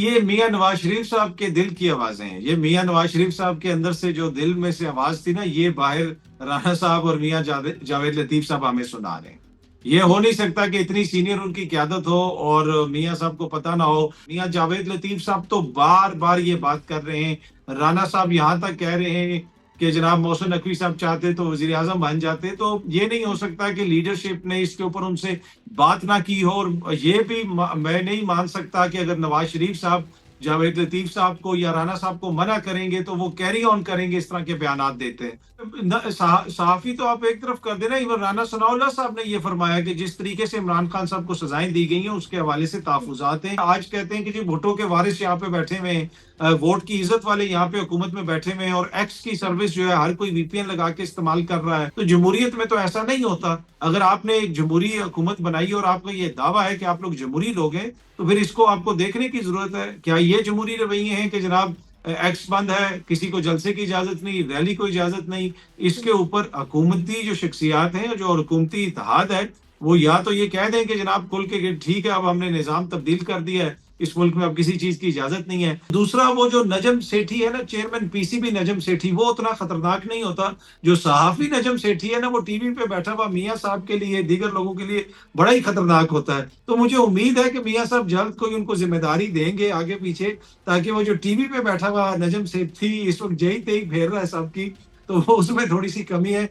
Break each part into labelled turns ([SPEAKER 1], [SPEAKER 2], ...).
[SPEAKER 1] ये मियां नवाज शरीफ साहब के दिल की आवाजें हैं। ये मियां नवाज शरीफ साहब के अंदर से जो दिल में से आवाज थी ना, ये बाहर राणा साहब और मियां जावेद लतीफ साहब हमें सुना रहे हैं। ये हो नहीं सकता कि इतनी सीनियर उनकी क्यादत हो और मियां साहब को पता ना हो। मियां जावेद लतीफ साहब तो बार बार ये बात कर रहे हैं। राणा साहब यहां तक कह रहे हैं कि जनाब मोहसिन नकवी साहब चाहते तो वजीर आजम बन जाते। तो ये नहीं हो सकता कि लीडरशिप ने इसके ऊपर उनसे बात ना की हो। और ये भी मैं नहीं मान सकता कि अगर नवाज शरीफ साहब जावेद लतीफ साहब को या राणा साहब को मना करेंगे तो वो कैरी ऑन करेंगे इस तरह के बयान देते हैं। सहाफी तो आप एक तरफ कर देना। इवन राना सनाउल्लाह साहब ने ये फरमाया कि जिस तरीके से इमरान खान साहब को सजाएं दी गई हैं उसके हवाले से तहफुजात हैं। आज कहते हैं कि जी भुट्टो के वारिस यहाँ पे बैठे हुए हैं, वोट की इज्जत वाले यहाँ पे हुकूमत में बैठे हुए हैं और एक्स की सर्विस जो है हर कोई वीपीएन लगा के इस्तेमाल कर रहा है। तो जमहूरियत में तो ऐसा नहीं होता। अगर आपने एक जमहूरी हुकूमत बनाई और आपका ये दावा है कि आप लोग जमहूरी लोग हैं, तो फिर इसको आपको देखने की जरूरत है। क्या ये जमहूरी रवैये हैं कि जनाब एक्स बंद है, किसी को जलसे की इजाजत नहीं, रैली को इजाजत नहीं। इसके ऊपर हुकूमती जो शख्सियात हैं, जो हुकूमती इत्तेहाद है, वो या तो ये कह दें कि जनाब खुल के ठीक है अब हमने निजाम तब्दील कर दिया है, इस मुल्क में अब किसी चीज की इजाजत नहीं है। दूसरा, वो जो नजम सेठी है ना, चेयरमैन पीसीबी नजम सेठी, वो उतना खतरनाक नहीं होता। जो सहाफी नजम सेठी है ना, वो टीवी पे बैठा हुआ मियां साहब के लिए, दीगर लोगों के लिए बड़ा ही खतरनाक होता है। तो मुझे उम्मीद है कि मियां साहब जल्द कोई उनको जिम्मेदारी देंगे आगे पीछे, ताकि वो जो टीवी पे बैठा हुआ नजम सेठी इस वक्त जई तेई फेर रहा है सबकी, तो वो उसमें थोड़ी सी कमी है।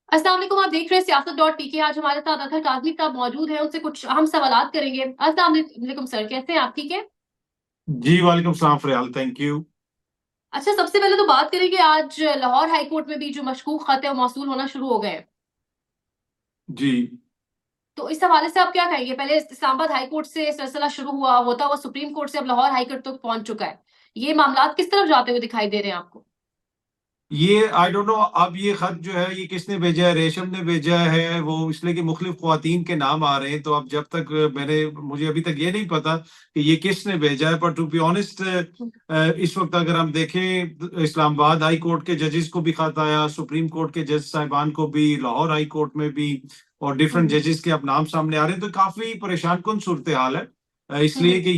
[SPEAKER 2] अस्सलाम वालेकुम। आप देख रहे हैं सियासत.pk। आज हमारे साथ अतहर काज़मी साहब मौजूद हैं, उनसे कुछ अहम सवालात करेंगे। अस्सलाम वालेकुम सर, कैसे हैं आप? ठीक है।
[SPEAKER 1] जी वालेकुम सलाम फरियाल, थैंक यू।
[SPEAKER 2] अच्छा, सबसे पहले तो बात करेंगे, आज लाहौर हाई कोर्ट में भी जो मशकूक खत है वो मौसूल होना शुरू हो गए हैं।
[SPEAKER 1] जी,
[SPEAKER 2] तो इस हवाले से आप क्या कहेंगे? पहले इस्लामाबाद हाई कोर्ट से सिलसिला शुरू हुआ, होता हुआ सुप्रीम कोर्ट से अब लाहौर हाई कोर्ट तक पहुंच चुका है। ये मामला किस तरफ जाते हुए दिखाई दे रहे हैं आपको?
[SPEAKER 1] ये आई डोंट नो। अब ये खत जो है ये किसने भेजा है? रेशम ने भेजा है। वो इसलिए कि मुख्तलिफ ख्वातीन के नाम आ रहे हैं, तो अब जब तक मुझे अभी तक ये नहीं पता कि ये किसने भेजा है। पर टू बी ऑनेस्ट, इस वक्त अगर हम देखें, इस्लामाबाद हाई कोर्ट के जजेस को भी खत आया, सुप्रीम कोर्ट के जज साहिबान को भी, लाहौर हाई कोर्ट में भी, और डिफरेंट
[SPEAKER 2] हम्म।
[SPEAKER 1] जजेस के अब नाम सामने आ रहे हैं। तो काफी परेशान कुन सूरत हाल है। इसलिए
[SPEAKER 2] हम्म।
[SPEAKER 1] कि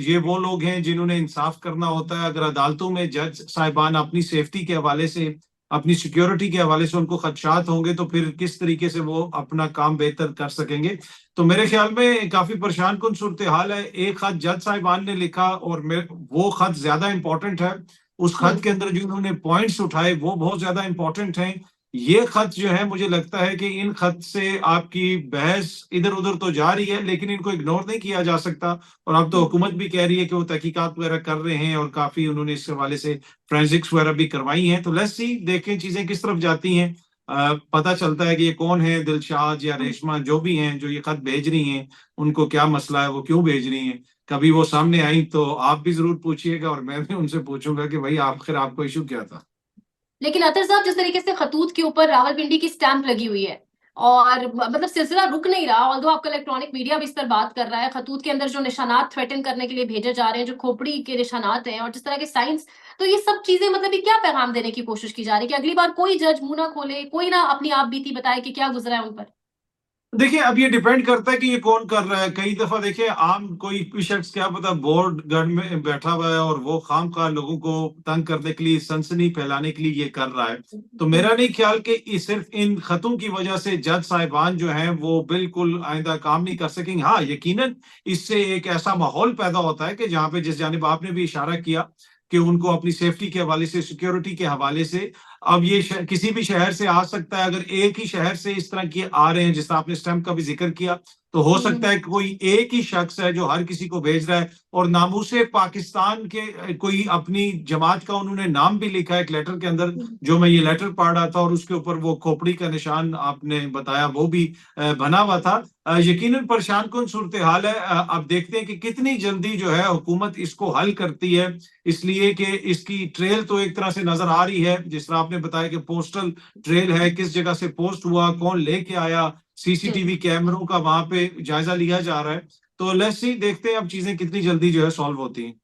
[SPEAKER 1] ये वो लोग हैं जिन्होंने इंसाफ करना होता है। अगर अदालतों में जज साहिबान अपनी सेफ्टी के हवाले से, अपनी सिक्योरिटी के हवाले से उनको खदशात होंगे, तो फिर किस तरीके से वो अपना काम बेहतर कर सकेंगे। तो मेरे ख्याल में काफी परेशान कुन सूरत हाल है। एक खत जज साहिबान ने लिखा और वो खत ज्यादा इंपॉर्टेंट है। उस खत
[SPEAKER 2] हम्म।
[SPEAKER 1] के अंदर जो उन्होंने पॉइंट्स उठाए वो बहुत ज्यादा इंपॉर्टेंट हैं। ये खत जो है, मुझे लगता है कि इन खत से आपकी बहस इधर उधर तो जा रही है, लेकिन इनको इग्नोर नहीं किया जा सकता। और अब तो
[SPEAKER 2] हम्म।
[SPEAKER 1] हुकूमत भी कह रही है कि वो तहकीकात वगैरह कर रहे हैं और काफी उन्होंने इस हवाले से फोरेंसिक्स वगैरह भी करवाई हैं। तो लेट्स सी, देखें चीजें किस तरफ जाती हैं। पता चलता है कि ये कौन है, दिलशाद या
[SPEAKER 2] हम्म।
[SPEAKER 1] रेशमा जो भी हैं जो ये खत भेज रही हैं, उनको क्या मसला है, वो क्यों भेज रही हैं। कभी वो सामने आई तो आप भी जरूर पूछिएगा और मैं भी उनसे पूछूंगा कि भाई आखिर आपको इशू क्या था।
[SPEAKER 2] लेकिन अतर साहब, जिस तरीके से खतूत के ऊपर रावलपिंडी की स्टैंप लगी हुई है और मतलब सिलसिला रुक नहीं रहा, ऑल्दो आपका इलेक्ट्रॉनिक मीडिया भी इस पर बात कर रहा है, खतूत के अंदर जो निशानात थ्रेटन करने के लिए भेजे जा रहे हैं, जो खोपड़ी के निशानात हैं और जिस तरह के साइंस, तो ये सब चीजें मतलब ये क्या पैगाम देने की कोशिश की जा रही है कि अगली बार कोई जज मुंह ना खोले, कोई ना अपनी आप बीती बताए कि क्या गुजरा है उन पर?
[SPEAKER 1] देखिए, अब ये डिपेंड करता है कि ये कौन कर रहा है। कई दफा देखिए, आम कोई भी शख्स क्या पता बोर्ड गढ़ में बैठा हुआ है और वो खाम खा लोगों को तंग करने के लिए, सनसनी फैलाने के लिए ये कर रहा है। तो मेरा नहीं ख्याल कि सिर्फ इन खतों की वजह से जज साहिबान जो हैं वो बिल्कुल आइंदा काम नहीं कर सकेंगे। हाँ, यकीनन इससे एक ऐसा माहौल पैदा होता है कि जहां पे, जिस जानिब आपने भी इशारा किया, कि उनको अपनी सेफ्टी के हवाले से, सिक्योरिटी के हवाले से, अब ये किसी भी शहर से आ सकता है। अगर एक ही शहर से इस तरह के आ रहे हैं, जिस तरह आपने स्टैम्प का भी जिक्र किया, तो हो सकता है कि कोई एक ही शख्स है जो हर किसी को भेज रहा है और नामूसे पाकिस्तान के कोई अपनी जमात का उन्होंने नाम भी लिखा है एक लेटर के अंदर। जो मैं ये लेटर पढ़ रहा था और उसके ऊपर वो खोपड़ी का निशान आपने बताया वो भी बना हुआ था। यकीनन परेशान कुन सूरत हाल है। अब देखते हैं कि कितनी जल्दी जो है हुकूमत इसको हल करती है। इसलिए कि इसकी ट्रेल तो एक तरह से नजर आ रही है, जिस तरह आपने बताया कि पोस्टल ट्रेल है, किस जगह से पोस्ट हुआ, कौन लेके आया, सीसीटीवी कैमरों का वहां पे जायजा लिया जा रहा है। तो लेट्स सी, देखते हैं अब चीजें कितनी जल्दी जो है सॉल्व होती हैं।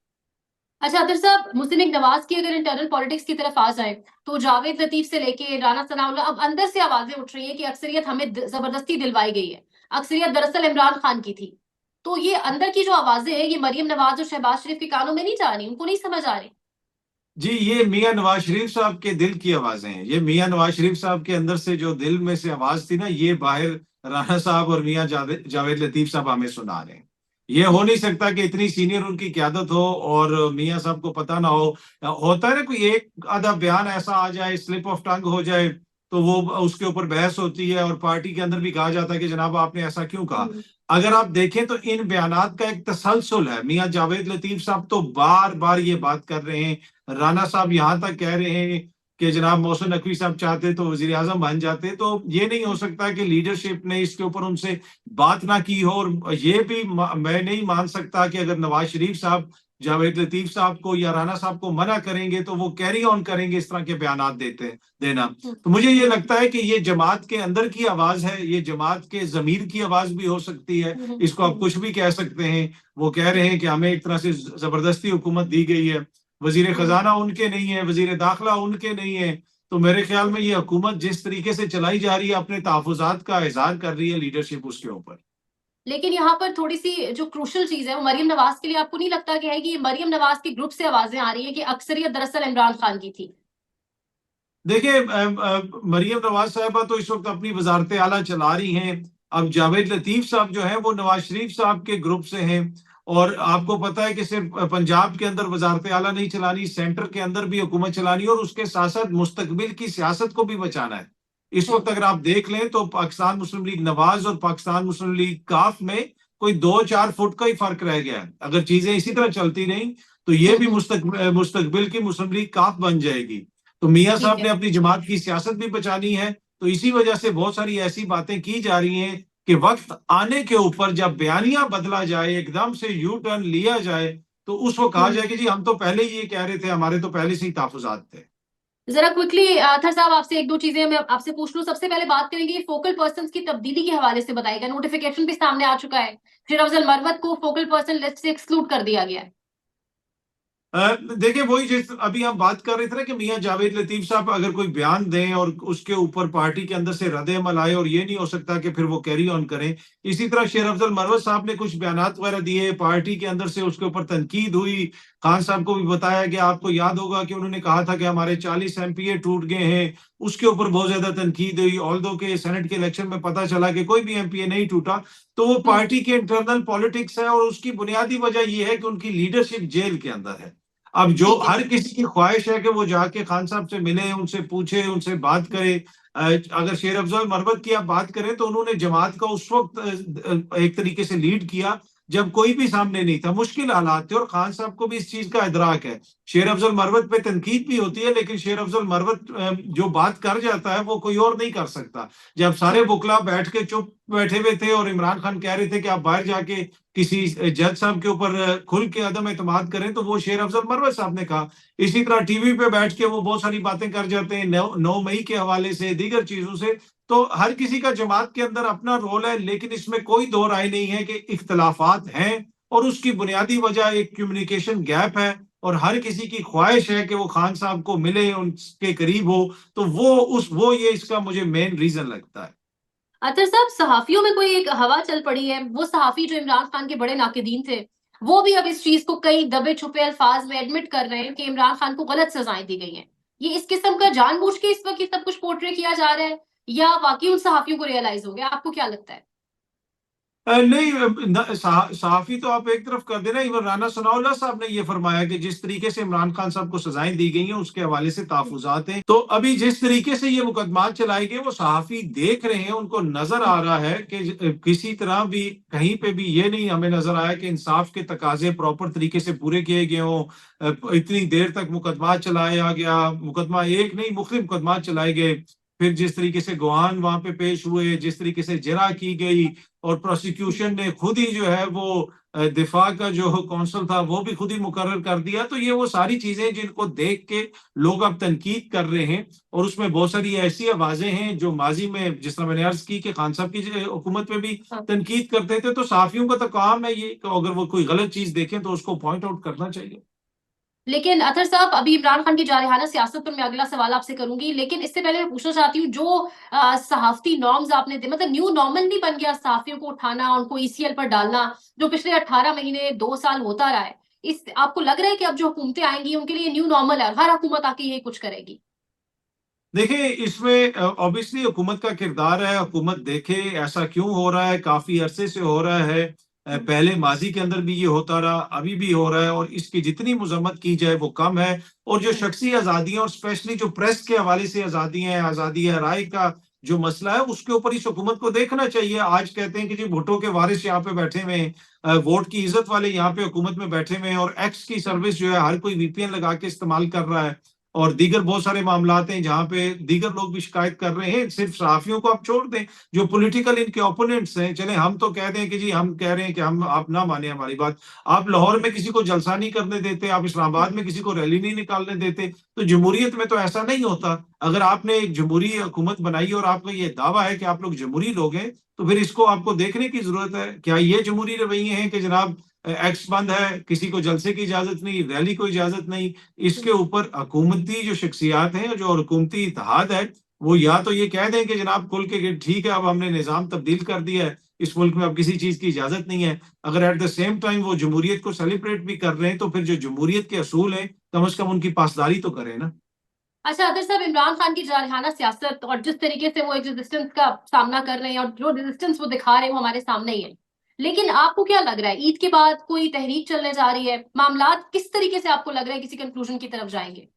[SPEAKER 2] अच्छा अतर साहब, मुहसिन नवाज की अगर इंटरनल पॉलिटिक्स की तरफ आ जाए, तो जावेद लतीफ से लेके राना सनाउल्लाह, अब अंदर से आवाजें उठ रही है कि अक्सरियत हमें जबरदस्ती दिलवाई गई है, अक्सरियत दरअसल इमरान खान की थी। तो ये अंदर की जो आवाजें हैं ये मरियम नवाज और शहबाज शरीफ के कानों में नहीं जा रही, उनको नहीं समझ आ रही।
[SPEAKER 1] जी, ये मियां नवाज शरीफ साहब के दिल की आवाजें हैं। ये मियां नवाज शरीफ साहब के अंदर से जो दिल में से आवाज थी ना, ये बाहर राणा साहब और मियां जावेद लतीफ साहब हमें सुना रहे हैं। ये हो नहीं सकता कि इतनी सीनियर उनकी क्यादत हो और मियां साहब को पता ना हो। होता है ना, कोई एक आधा बयान ऐसा आ जाए, स्लिप ऑफ टंग हो जाए, तो वो उसके ऊपर बहस होती है और पार्टी के अंदर भी कहा जाता है कि जनाब आपने ऐसा क्यों कहा। अगर आप देखें तो इन बयानात का एक तसलसल है। मियां जावेद लतीफ साहब तो बार बार ये बात कर रहे हैं, राणा साहब यहां तक कह रहे हैं कि जनाब मोहसिन नकवी साहब चाहते तो वजीर आजम बन जाते। तो ये नहीं हो सकता कि लीडरशिप ने इसके ऊपर उनसे बात ना की हो। और ये भी मैं नहीं मान सकता कि अगर नवाज शरीफ साहब जावेद लतीफ साहब को या राणा साहब को मना करेंगे तो वो कैरी ऑन करेंगे इस तरह के बयानात देना। तो मुझे ये लगता है कि ये जमात के अंदर की आवाज है, ये जमात के जमीर की आवाज भी हो सकती है। इसको आप कुछ भी कह सकते हैं। वो कह रहे हैं कि हमें एक तरह से जबरदस्ती हुकूमत दी गई है, वजीर खजाना उनके नहीं है, वजीर दाखिला उनके नहीं है। तो मेरे ख्याल में ये हुकूमत जिस तरीके से चलाई जा रही है, अपने तहफुजात का इजहार कर रही है लीडरशिप उसके ऊपर।
[SPEAKER 2] लेकिन यहाँ पर थोड़ी सी जो क्रूशल चीज है वो मरियम नवाज के लिए आपको नहीं लगता कि है कि ये मरियम नवाज के ग्रुप से आवाजें आ रही है कि अक्सरियत दरअसल इमरान खान की थी।
[SPEAKER 1] देखिए, मरियम नवाज साहबा तो इस वक्त अपनी वजारत आला चला रही हैं। अब जावेद लतीफ साहब जो है वो नवाज शरीफ साहब के ग्रुप से हैं। और आपको पता है कि सिर्फ पंजाब के अंदर वजारत आला नहीं चलानी, सेंटर के अंदर भी हुकूमत चलानी और उसके साथ साथ मुस्तकबिल की सियासत को भी बचाना है। इस वक्त अगर आप देख लें तो पाकिस्तान मुस्लिम लीग नवाज और पाकिस्तान मुस्लिम लीग काफ में कोई 2-4 फुट का ही फर्क रह गया है। अगर चीजें इसी तरह चलती रही तो ये भी मुस्तकबिल की मुस्लिम लीग काफ बन जाएगी। तो मियां
[SPEAKER 2] ठीक
[SPEAKER 1] साहब
[SPEAKER 2] है।
[SPEAKER 1] ने अपनी जमात की सियासत भी बचानी है। तो इसी वजह से बहुत सारी ऐसी बातें की जा रही हैं कि वक्त आने के ऊपर जब बयानिया बदला जाए, एकदम से यू टर्न लिया जाए, तो उस वक्त कहा जाए कि जी हम तो पहले ही ये कह रहे थे, हमारे तो पहले से ही तहफुजात थे।
[SPEAKER 2] जरा क्विकली अथर साहब आपसे एक दो चीजें मैं आपसे पूछ लूं। सबसे पहले बात करेंगे फोकल पर्संस की तब्दीली के हवाले से बताइएगा। नोटिफिकेशन भी सामने आ चुका है, फिर अफजल मरवत को फोकल पर्सन लिस्ट से एक्सक्लूड कर दिया गया है।
[SPEAKER 1] देखिए, वही जिस अभी हम बात कर रहे थे ना कि मियां जावेद लतीफ साहब अगर कोई बयान दें और उसके ऊपर पार्टी के अंदर से रद्द-ए-अमल आए, और ये नहीं हो सकता कि फिर वो कैरी ऑन करें। इसी तरह शेर अफजल मरवत साहब ने कुछ बयानात वगैरह दिए, पार्टी के अंदर से उसके ऊपर तनकीद हुई। खान साहब को भी बताया गया, आपको याद होगा कि उन्होंने कहा था कि हमारे 40 एमपीए टूट गए हैं। उसके ऊपर बहुत ज्यादा तनकीद हुई, ऑल्दो के सेनेट के इलेक्शन में पता चला कि कोई भी एमपीए नहीं टूटा। तो वो पार्टी के इंटरनल पॉलिटिक्स है और उसकी बुनियादी वजह यह है कि उनकी लीडरशिप जेल के अंदर है। अब जो
[SPEAKER 2] ठीक है।
[SPEAKER 1] हर किसी की ख्वाहिश है कि वो जाके खान साहब से मिले, उनसे पूछे, उनसे बात करे। अगर शेर अफजल मरवत की आप बात करें तो उन्होंने जमात का उस वक्त एक तरीके से लीड किया जब कोई भी सामने नहीं था, मुश्किल हालात थे, और खान साहब को भी इस चीज का इदराक है। शेर अफजल मरवत पे तनकीद भी होती है, लेकिन शेर अफजल मरवत जो बात कर जाता है वो कोई और नहीं कर सकता। जब सारे बुकला बैठ के चुप बैठे हुए थे और इमरान खान कह रहे थे कि आप बाहर जाके किसी जज साहब के ऊपर खुल के अदम एतमाद करें, तो वो शेर अफजल मरवत साहब ने कहा। इसी तरह टीवी पे बैठ के वो बहुत सारी बातें कर जाते हैं 9 मई के हवाले से, दीगर चीजों से। तो हर किसी का जमात के अंदर अपना रोल है, लेकिन इसमें कोई दो राय नहीं है कि इख्तलाफात हैं और उसकी बुनियादी वजह एक कम्युनिकेशन गैप है। और हर किसी की ख्वाहिश है कि वो खान साहब को मिले, उनके करीब हो। तो वो ये इसका मुझे मेन रीजन लगता है।
[SPEAKER 2] अतर साहब, सहाफियों में कोई एक हवा चल पड़ी है। वो सहाफी जो इमरान खान के बड़े नाकिदीन थे वो भी अब इस चीज को कई दबे छुपे अल्फाज में एडमिट कर रहे हैं कि इमरान खान को गलत सजाएं दी गई हैं। ये इस किस्म का जानबूझ के इस वक्त ये सब कुछ पोर्ट्रे किया जा रहा है या वाकई उन सहाफियों को रियलाइज हो गया? आपको क्या लगता है?
[SPEAKER 1] नहीं, सहाफी तो आप एक तरफ कर देना। इवन राना सनाउल्लाह साहब ने ये फरमाया कि जिस तरीके से इमरान खान साहब को सजाएं दी गई हैं उसके हवाले से तहफुजात हैं। तो अभी जिस तरीके से ये मुकदमा चलाए गए वो सहाफी देख रहे हैं, उनको नजर आ रहा है कि किसी तरह भी कहीं पे भी ये नहीं हमें नजर आया कि इंसाफ के तकाजे प्रॉपर तरीके से पूरे किए गए हों। इतनी देर तक मुकदमा चलाया गया, मुकदमा एक नहीं मुख्तलिफ मुकदमा चलाए गए। फिर जिस तरीके से गवाह वहां पे पेश हुए, जिस तरीके से जरा की गई, और प्रोसिक्यूशन ने खुद ही जो है वो दिफा का जो कौंसल था वो भी खुद ही मुकर्रर कर दिया। तो ये वो सारी चीजें जिनको देख के लोग अब तनकीद कर रहे हैं। और उसमें बहुत सारी ऐसी आवाजें हैं जो माजी में, जिस तरह मैंने अर्ज की कि खान साहब की हुकूमत में भी तनकीद करते थे। तो साफियों का तो काम है ये कि अगर वो कोई गलत चीज देखें तो उसको पॉइंट आउट करना चाहिए।
[SPEAKER 2] लेकिन अतर साहब, अभी इमरान खान की जारहाना सियासत पर मैं अगला सवाल आपसे करूंगी, लेकिन इससे पहले मैं पूछना चाहती हूँ जो सहाफती नॉर्म्स आपने दे, मतलब न्यू नॉर्मल नहीं बन गया सहाफियों को उठाना, उनको ईसीएल पर डालना, जो पिछले 18 महीने 2 साल होता रहा है, इस आपको लग रहा है कि अब जो हुकूमतें आएंगी उनके लिए न्यू नॉर्मल है, हर हुकूमत आके यही कुछ करेगी?
[SPEAKER 1] देखिए, इसमें ऑब्वियसली हुकूमत का किरदार है। हुकूमत देखे ऐसा क्यों हो रहा है, काफी अरसे से हो रहा है। पहले माजी के अंदर भी ये होता रहा, अभी भी हो रहा है, और इसकी जितनी मजम्मत की जाए वो कम है। और जो
[SPEAKER 2] हम्म।
[SPEAKER 1] शख्सी आजादियां और स्पेशली जो प्रेस के हवाले से आजादियां हैं, आजादी है राय का जो मसला है, उसके ऊपर इस हुकूमत को देखना चाहिए। आज कहते हैं कि जी भुट्टो के वारिस यहाँ पे बैठे हुए हैं, वोट की इज्जत वाले यहाँ पे हुकूमत में बैठे हुए हैं, और एक्स की सर्विस जो है हर कोई वीपीएन लगा के इस्तेमाल कर रहा है। और दीगर बहुत सारे मामलात हैं जहां पे दीगर लोग भी शिकायत कर रहे हैं। सिर्फ सहाफियों को आप छोड़ दें, जो पॉलिटिकल इनके ओपोनेंट्स हैं, चले हम तो कह दें कि जी हम कह रहे हैं कि हम, आप ना माने हमारी बात। आप लाहौर में किसी को जलसा नहीं करने देते, आप इस्लामाबाद में किसी को रैली नहीं निकालने देते। तो जमहूरियत में तो ऐसा नहीं होता। अगर आपने एक जमहूरी हुकूमत बनाई और आपका ये दावा है कि आप लोग जमहूरी लोग हैं, तो फिर इसको आपको देखने की जरूरत है। क्या ये जमहूरी रवैये हैं कि जनाब एक्स बंद है, किसी को जलसे की इजाजत नहीं, रैली को इजाजत नहीं? इसके ऊपर हुकूमती जो शख्सियात हैं, जो हुकूमती इत्तेहाद है, वो या तो ये कह दें कि जनाब खुल के कि ठीक है अब हमने निजाम तब्दील कर दिया है, इस मुल्क में अब किसी चीज की इजाजत नहीं है। अगर एट द सेम टाइम वो जमहूरियत को सेलिब्रेट भी कर रहे हैं, तो फिर जो जमहूरियत के असूल हैं कम से कम उनकी पासदारी तो करें ना।
[SPEAKER 2] अच्छा अदर साहब, इमरान खान की जारहाना सियासत और जिस तरीके से वो एक रेजिस्टेंस का सामना कर रहे हैं और जो रेजिस्टेंस वो दिखा रहे हैं वो हमारे सामने ही है, लेकिन आपको क्या लग रहा है, ईद के बाद कोई तहरीक चलने जा रही है, मामलात किस तरीके से आपको लग रहा है किसी कंक्लूजन की तरफ जाएंगे?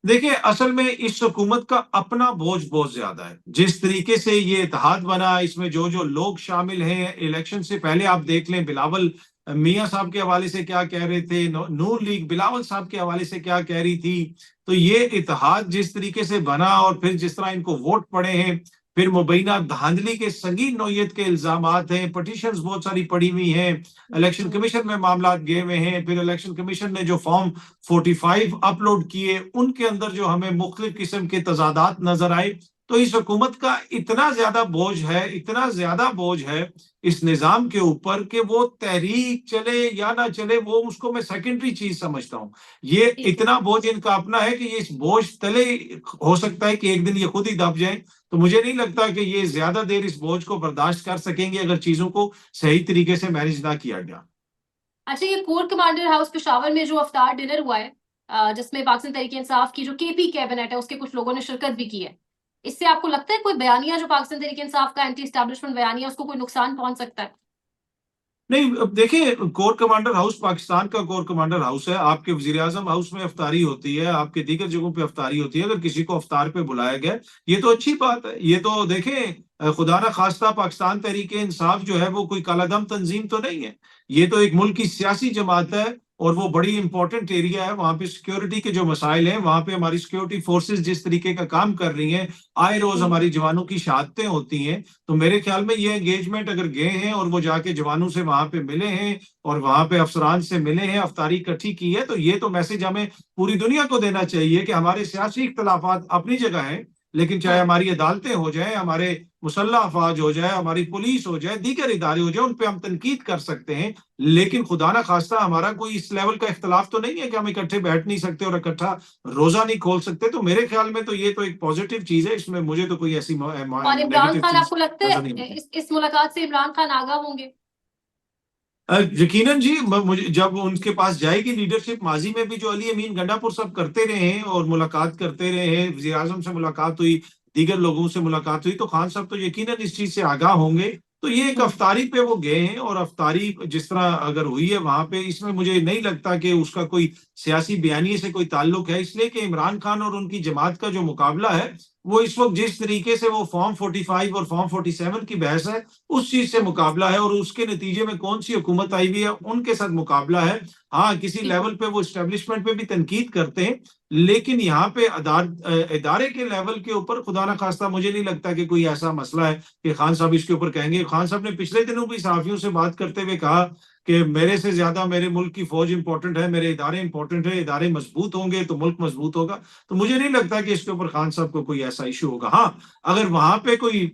[SPEAKER 1] देखिए, असल में इस हुकूमत का अपना बोझ बहुत ज्यादा है। जिस तरीके से ये इत्तेहाद बना, इसमें जो जो लोग शामिल हैं, इलेक्शन से पहले आप देख लें बिलावल मियां साहब के हवाले से क्या कह रहे थे, नून लीग बिलावल साहब के हवाले से क्या कह रही थी। तो ये इत्तेहाद जिस तरीके से बना, और फिर जिस तरह इनको वोट पड़े हैं, फिर मुबैना धांधली के संगीन नौयत के इल्जामात हैं, पटिशंस बहुत सारी पड़ी हुई हैं, इलेक्शन कमीशन में मामला गए हुए हैं, फिर इलेक्शन कमीशन ने जो फॉर्म 45 अपलोड किए, उनके अंदर जो हमें मुख्तलिफ किस्म के तजादात नजर आए। तो इस हुकूमत का इतना ज्यादा बोझ है, इतना ज्यादा बोझ है इस निजाम के ऊपर, कि वो तहरीक चले या ना चले, वो उसको मैं सेकेंडरी चीज समझता हूँ। ये
[SPEAKER 2] ठीक है।
[SPEAKER 1] इतना बोझ इनका अपना है कि ये इस बोझ तले हो सकता है कि एक दिन ये खुद ही दब जाए। तो मुझे नहीं लगता कि ये ज्यादा देर इस बोझ को बर्दाश्त कर सकेंगे अगर चीजों को सही तरीके से मैनेज ना किया गया।
[SPEAKER 2] अच्छा, ये कोर कमांडर हाउस पेशावर में जो अफ्तार डिनर हुआ है, जिसमें पाकिस्तान तहरीक इंसाफ की जो केपी कैबिनेट है उसके कुछ लोगों ने शिरकत भी की है, इससे आपको लगता है कोई बयानिया जो पाकिस्तान तहरीक इंसाफ का एंटी एस्टैब्लिशमेंट बयानिया उसको कोई नुकसान पहुंच सकता है?
[SPEAKER 1] नहीं, अब देखिए, कोर कमांडर हाउस पाकिस्तान का कोर कमांडर हाउस है। आपके वजीर आजम हाउस में अफ्तारी होती है, आपके दीगर जगहों पे अफ्तारी होती है। अगर किसी को अफ्तार पे बुलाया गया, ये तो अच्छी बात है। ये तो देखें, खुदा ना खास्ता पाकिस्तान तहरीक इंसाफ जो है वो कोई कालादम तंजीम तो नहीं है। ये तो एक मुल्क की सियासी जमात है, और वो बड़ी इंपॉर्टेंट एरिया है। वहां पे सिक्योरिटी के जो मसाइल हैं, वहां पे हमारी सिक्योरिटी फोर्सेस जिस तरीके का काम कर रही हैं, आए रोज
[SPEAKER 2] जी।
[SPEAKER 1] हमारी जवानों की शहादतें होती हैं। तो मेरे ख्याल में ये एंगेजमेंट अगर गए हैं और वो जाके जवानों से वहां पे मिले हैं और वहां पे अफसरान से मिले हैं, अफ्तारी इकट्ठी की है, तो ये तो मैसेज हमें पूरी दुनिया को देना चाहिए कि हमारे सियासी इख्तलाफात अपनी जगह हैं, लेकिन चाहे
[SPEAKER 2] हाँ।
[SPEAKER 1] हमारी अदालतें हो जाए, हमारे मुसल्ला अफवाज हो जाए, हमारी पुलिस हो जाए, दीगर इदारे हो जाए, उन पे हम तनकीद कर सकते हैं। लेकिन खुदा ना खास्ता हमारा कोई इस लेवल का इख्तलाफ तो नहीं है कि हम इकट्ठे बैठ नहीं सकते और इकट्ठा रोजा नहीं खोल सकते। तो मेरे ख्याल में तो ये तो एक पॉजिटिव चीज है, इसमें मुझे तो कोई ऐसी
[SPEAKER 2] और इमरान
[SPEAKER 1] नेगेटिव
[SPEAKER 2] खान,
[SPEAKER 1] चीज
[SPEAKER 2] आपको लगता
[SPEAKER 1] नजर नहीं
[SPEAKER 2] है
[SPEAKER 1] आती।
[SPEAKER 2] इस मुलाकात से इमरान खान आगाह होंगे?
[SPEAKER 1] यकीनन जी, मुझे जब उनके पास जाएगी लीडरशिप, माजी में भी जो अली अमीन गंडापुर सब करते रहे हैं और मुलाकात करते रहे हैं, वजीर आजम से मुलाकात हुई, दीगर लोगों से मुलाकात हुई, तो खान साहब तो यकीनन इस चीज से आगाह होंगे। तो ये एक
[SPEAKER 2] हम्म।
[SPEAKER 1] अफ्तारी पे वो गए हैं, और अफ्तारी जिस तरह अगर हुई है वहां पे, इसमें मुझे नहीं लगता कि उसका कोई सियासी बयानी से कोई ताल्लुक है। इसलिए कि इमरान खान और उनकी जमात का जो मुकाबला है, वो इस वक्त जिस तरीके से वो फॉर्म 45 और फॉर्म 47 की बहस है, उस चीज से मुकाबला है, और उसके नतीजे में कौन सी हुकूमत आई हुई है उनके साथ मुकाबला है। हाँ, किसी
[SPEAKER 2] ठीक है।
[SPEAKER 1] लेवल पे वो स्टेब्लिशमेंट पे भी तनकीद करते हैं, लेकिन यहाँ पे इदारे के लेवल के ऊपर खुदा ना खास्ता मुझे नहीं लगता कि कोई ऐसा मसला है कि खान साहब इसके ऊपर कहेंगे। खान साहब ने पिछले दिनों भी सहाफियों से बात करते हुए कहा कि मेरे से ज्यादा मेरे मुल्क की फौज इंपॉर्टेंट है, मेरे इदारे इंपॉर्टेंट है, इदारे मजबूत होंगे तो मुल्क मजबूत होगा। तो मुझे नहीं लगता कि इसके ऊपर खान साहब को कोई ऐसा इशू होगा। हाँ, अगर वहां पे कोई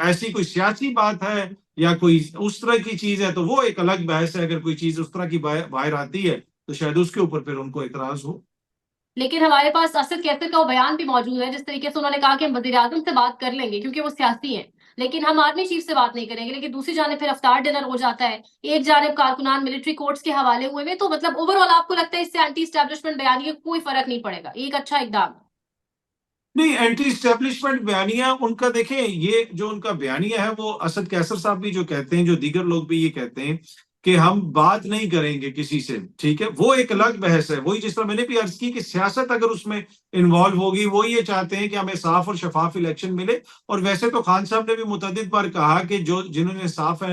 [SPEAKER 1] ऐसी कोई सियासी बात है या कोई उस तरह की चीज है, तो वो एक अलग बहस है। अगर कोई चीज उस तरह की बाहर आती है, तो शायद उसके ऊपर फिर उनको इतराज हो।
[SPEAKER 2] लेकिन हमारे पास असद कैसर का वो बयान भी मौजूद है, जिस तरीके से उन्होंने कहा कि हम वजीर आजम से बात कर लेंगे क्योंकि वो सियासी हैं, लेकिन हम आर्मी चीफ से बात नहीं करेंगे। लेकिन दूसरी जानिब फिर अफ्तार डिनर हो जाता है, एक जानिब कारकुनान मिलिट्री कोर्ट्स के हवाले हुए हैं। तो मतलब ओवरऑल आपको लगता है इससे एंटी स्टैब्लिशमेंट बयानी का कोई फर्क नहीं पड़ेगा, एक अच्छा इकदाम?
[SPEAKER 1] नहीं, एंटी स्टैब्लिशमेंट बयानिया उनका देखें, ये जो उनका बयानिया है वो असद कैसर साहब भी जो कहते हैं, जो दीगर लोग भी ये कहते हैं कि हम बात नहीं करेंगे किसी से, ठीक है, वो एक अलग बहस है। वही जिस तरह मैंने भी अर्ज की कि सियासत अगर उसमें इन्वॉल्व होगी, वो ये चाहते हैं कि हमें साफ और शफाफ इलेक्शन मिले। और वैसे तो खान साहब ने भी मुतअद्दिद बार कहा कि जो जिन्होंने साफ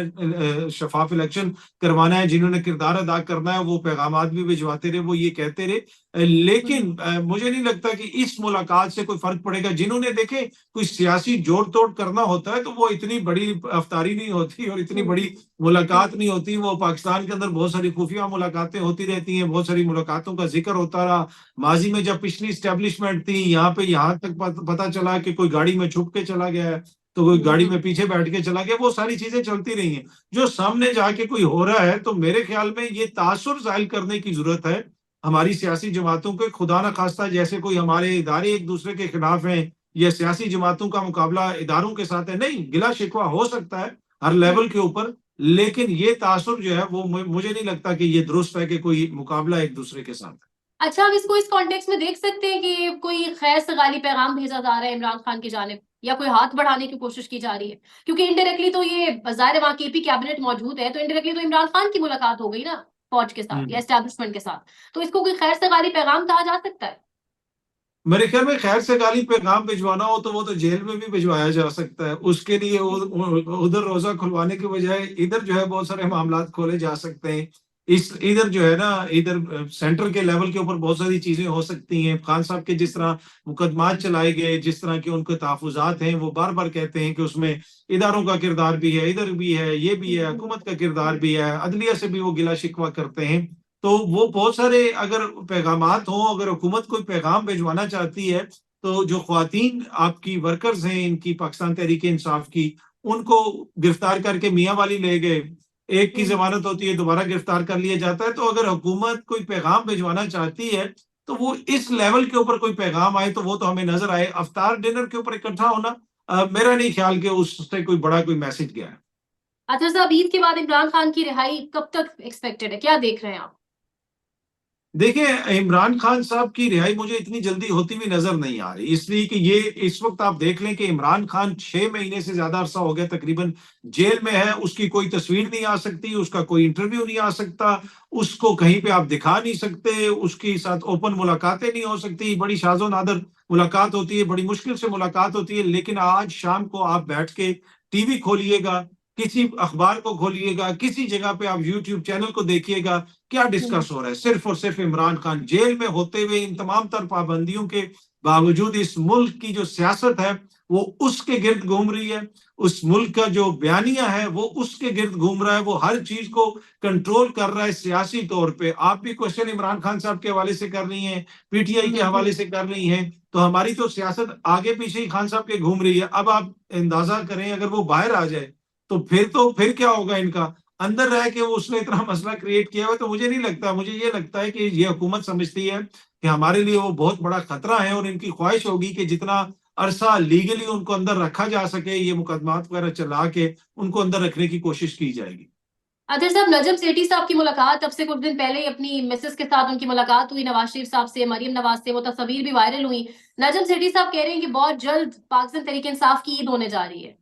[SPEAKER 1] शफाफ इलेक्शन करवाना है, जिन्होंने किरदार अदा करना है, वो पैगाम भी भिजवाते रहे, वो ये कहते रहे। लेकिन मुझे नहीं लगता कि इस मुलाकात से कोई फर्क पड़ेगा। जिन्होंने देखे कोई सियासी जोड़ तोड़ करना होता है तो वो इतनी बड़ी अफ्तारी नहीं होती और इतनी बड़ी मुलाकात नहीं होती। वो पाकिस्तान के अंदर बहुत सारी खुफिया मुलाकातें होती रहती हैं, बहुत सारी मुलाकातों का जिक्र होता रहा। माजी में जब पिछली स्टैब्लिशमेंट थी, यहाँ पे यहाँ तक पता चला कि कोई गाड़ी में छुप के चला गया है, तो कोई गाड़ी में पीछे बैठ के चला गया, वो सारी चीजें चलती रही हैं। जो सामने जाके कोई हो रहा है, तो मेरे ख्याल में ये तासुर जाहिर करने की जरूरत है हमारी सियासी जमातों के, खुदा न खास्ता जैसे कोई हमारे इदारे एक दूसरे के खिलाफ हैं या सियासी जमातों का मुकाबला इदारों के साथ है। नहीं, गिला शिकवा हो सकता है हर लेवल के ऊपर, लेकिन ये तासुर जो है वो मुझे नहीं लगता कि ये दुरुस्त है कि कोई मुकाबला एक दूसरे के साथ है।
[SPEAKER 2] अच्छा, हम इसको इस कॉन्टेक्स्ट में देख सकते हैं कि कोई खैर सगाली पैगाम भेजा जा रहा है इमरान खान की जानिब, या कोई हाथ बढ़ाने की कोशिश की जा रही है? क्योंकि इनडायरेक्टली तो ये ज़ाहिर है वहाँ केपी कैबिनेट मौजूद है, तो इनडायरेक्टली तो इमरान खान की मुलाकात हो गई ना फौज के साथ या एस्टेब्लिशमेंट के साथ। तो इसको कोई खैर सगाली पैगाम कहा जा सकता है?
[SPEAKER 1] मेरे ख्याल में खैर से गाली पैगाम भिजवाना हो तो वो तो जेल में भी भिजवाया जा सकता है। उसके लिए उधर रोजा खुलवाने के बजाय इधर जो है बहुत सारे मामला खोले जा सकते हैं। इस इधर जो है ना, इधर सेंटर के लेवल के ऊपर बहुत सारी चीजें हो सकती हैं। खान साहब के जिस तरह मुकदमात चलाए गए, जिस तरह के उनके तहफुजात हैं, वो बार बार कहते हैं कि उसमें इदारों का किरदार भी है, इधर भी है, ये भी है, हुकूमत का किरदार भी है, अदलिया से भी वो गिला शिकवा करते हैं। तो वो बहुत सारे अगर पैगामात हों, अगर हुकूमत कोई पैगाम भिजवाना चाहती है, तो जो ख्वातीन आपकी वर्कर्स हैं इनकी, पाकिस्तान तहरीक इंसाफ की, उनको गिरफ्तार करके मियाँ वाली ले गए, एक की जमानत होती है, दोबारा गिरफ्तार कर लिया जाता है। तो अगर हुकूमत कोई पैगाम भिजवाना चाहती है तो वो इस लेवल के ऊपर कोई पैगाम आए तो वो तो हमें नजर आए। अफ्तार डिनर के ऊपर इकट्ठा होना, मेरा नहीं ख्याल कि उससे कोई बड़ा कोई मैसेज गया है।
[SPEAKER 2] अतर साहब, ईद के बाद इमरान खान की रिहाई कब तक एक्सपेक्टेड है, क्या देख रहे हैं आप?
[SPEAKER 1] देखिए, इमरान खान साहब की रिहाई मुझे इतनी जल्दी होती हुई नजर नहीं आ रही, इसलिए कि ये इस वक्त आप देख लें कि इमरान खान 6 महीने से ज्यादा अरसा हो गया तकरीबन जेल में है। उसकी कोई तस्वीर नहीं आ सकती, उसका कोई इंटरव्यू नहीं आ सकता, उसको कहीं पे आप दिखा नहीं सकते, उसके साथ ओपन मुलाकातें नहीं हो सकती, बड़ी शाजो नादर मुलाकात होती है, बड़ी मुश्किल से मुलाकात होती है। लेकिन आज शाम को आप बैठ के टीवी खोलिएगा, किसी अखबार को खोलिएगा, किसी जगह पे आप यूट्यूब चैनल को देखिएगा, क्या डिस्कस हो रहा है? सिर्फ और सिर्फ इमरान खान जेल में होते हुए इन तमाम तर पाबंदियों के बावजूद इस मुल्क की जो सियासत है वो उसके गिर्द घूम रही है। उस मुल्क का जो बयानिया है वो उसके गिर्द घूम रहा है। वो हर चीज को कंट्रोल कर रहा है सियासी तौर पे। आप भी क्वेश्चन इमरान खान साहब के हवाले से कर रही हैं, पीटीआई के हवाले से कर रही हैं, तो हमारी तो सियासत आगे पीछे ही खान साहब के घूम रही है। अब आप अंदाजा करें अगर वो बाहर आ जाए तो फिर क्या होगा इनका? अंदर रह के वो उसने इतना मसला क्रिएट किया हुआ, तो मुझे नहीं लगता। मुझे ये लगता है कि ये हुकूमत समझती है कि हमारे लिए वो बहुत बड़ा खतरा है और इनकी ख्वाहिश होगी कि जितना अरसा लीगली उनको अंदर रखा जा सके, ये मुकदमात वगैरह चला के उनको अंदर रखने की कोशिश की जाएगी।
[SPEAKER 2] अदर साहब, नजम सेठी साहब की मुलाकात अब से कुछ दिन पहले ही अपनी मिसेस के साथ उनकी मुलाकात हुई नवाज शरीफ साहब से, मरियम नवाज से, वो तस्वीर भी वायरल हुई। नजम सेठी साहब कह रहे हैं कि बहुत जल्द पाकिस्तान तहरीक इंसाफ की ईद होने जा रही है।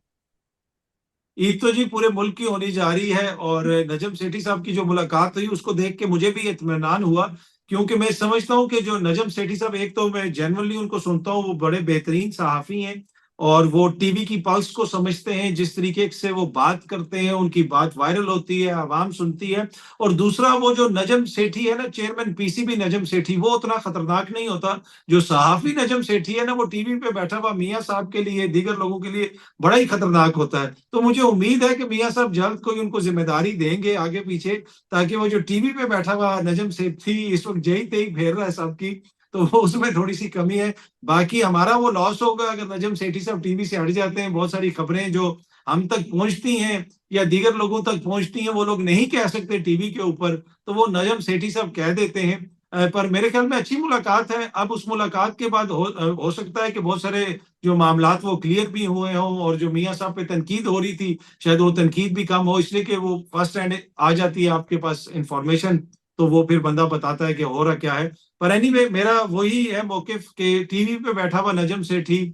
[SPEAKER 1] ईद तो जी पूरे मुल्क की होनी जा रही है, और नजम सेठी साहब की जो मुलाकात हुई उसको देख के मुझे भी इत्मीनान हुआ, क्योंकि मैं समझता हूँ कि जो नजम सेठी साहब, एक तो मैं जनरली उनको सुनता हूँ, वो बड़े बेहतरीन सहाफी हैं और वो टीवी की पल्स को समझते हैं। जिस तरीके से वो बात करते हैं, उनकी बात वायरल होती है, आवाम सुनती है। और दूसरा, वो जो नजम सेठी है ना, चेयरमैन पीसीबी नजम सेठी, वो उतना खतरनाक नहीं होता। जो सहाफी नजम सेठी है ना, वो टीवी पे बैठा हुआ मियाँ साहब के लिए, दीगर लोगों के लिए बड़ा ही खतरनाक होता है। तो मुझे उम्मीद है कि मियाँ साहब जल्द कोई उनको जिम्मेदारी देंगे आगे पीछे, ताकि वो जो टीवी पे बैठा हुआ नजम सेठी इस वक्त जई तेई फेर रहा है सबकी, तो वो उसमें थोड़ी सी कमी है। बाकी हमारा वो लॉस होगा अगर नजम सेठी साहब टीवी से हट जाते हैं। बहुत सारी खबरें जो हम तक पहुंचती हैं या दीगर लोगों तक पहुंचती हैं, वो लोग नहीं कह सकते टीवी के ऊपर, तो वो नजम सेठी साहब कह देते हैं। पर मेरे ख्याल में अच्छी मुलाकात है। अब उस मुलाकात के बाद हो सकता है कि बहुत सारे जो मामलात वो क्लियर भी हुए हों, और जो मियां साहब पे तनकीद हो रही थी, शायद वो तनकीद भी कम हो, इसलिए कि वो फर्स्ट हैंड आ जाती है आपके पास इंफॉर्मेशन, तो वो फिर बंदा बताता है कि हो रहा क्या है। पर एनीवे मेरा वही है मौकिफ कि टीवी पे बैठा हुआ नजम सेठी,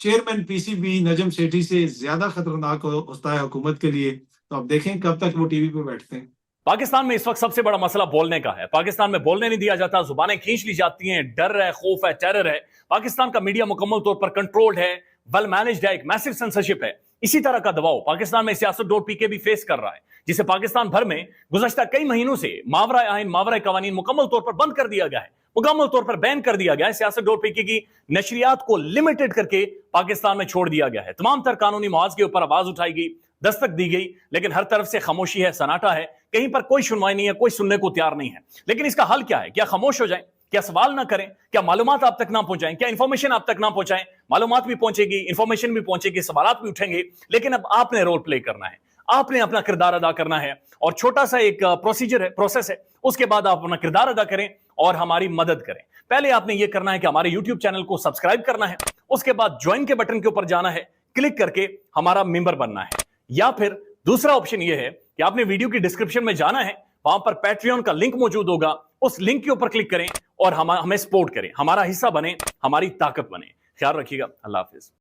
[SPEAKER 1] चेयरमैन पीसीबी नजम सेठी से ज्यादा खतरनाक होता है हुकूमत के लिए। तो अब देखें कब तक वो टीवी पे बैठते हैं।
[SPEAKER 3] पाकिस्तान में इस वक्त सबसे बड़ा मसला बोलने का है। पाकिस्तान में बोलने नहीं दिया जाता, जुबानें खींच ली जाती हैं, डर है, खौफ है, टेरर है। पाकिस्तान का मीडिया मुकम्मल तौर पर कंट्रोल्ड है, वेल मैनेज्ड है, एक मैसिव सेंसरशिप है। इसी तरह का दबाव पाकिस्तान में siyaset.pk भी फेस कर रहा है, जिसे पाकिस्तान भर में गुज़श्ता कई महीनों से मावरा आइन, मावरा कवानीन मुकम्मल तौर पर बंद कर दिया गया है, मुकम्मल तौर पर बैन कर दिया गया है। siyaset.pk की नशरियात को लिमिटेड करके पाकिस्तान में छोड़ दिया गया है। तमाम तर कानूनी मवाज के ऊपर आवाज उठाई गई, दस्तक दी गई, लेकिन हर तरफ से खामोशी है, सन्नाटा है, कहीं पर कोई सुनवाई नहीं है, कोई सुनने को तैयार नहीं है। लेकिन इसका हल क्या है? क्या खामोश हो जाएं? क्या सवाल ना करें? क्या मालूमात आप तक ना पहुंचाएं? क्या इंफॉर्मेशन आप तक ना पहुंचाएं? मालूमात भी पहुंचेगी, इंफॉर्मेशन भी पहुंचेगी, सवालात भी उठेंगे, लेकिन अब आपने रोल प्ले करना है, आपने अपना किरदार अदा करना है। और छोटा सा एक प्रोसीजर है, प्रोसेस है, उसके बाद आप अपना किरदार अदा करें और हमारी मदद करें। पहले आपने यह करना है कि हमारे YouTube चैनल को सब्सक्राइब करना है, उसके बाद ज्वाइन के बटन के ऊपर जाना है, क्लिक करके हमारा मेंबर बनना है। या फिर दूसरा ऑप्शन यह है कि आपने वीडियो की डिस्क्रिप्शन में जाना है, वहां पर पैट्रियन का लिंक मौजूद होगा, उस लिंक के ऊपर क्लिक करें और हमें सपोर्ट करें, हमारा हिस्सा बने, हमारी ताकत बने। ख्याल रखिएगा। अल्लाह हाफिज।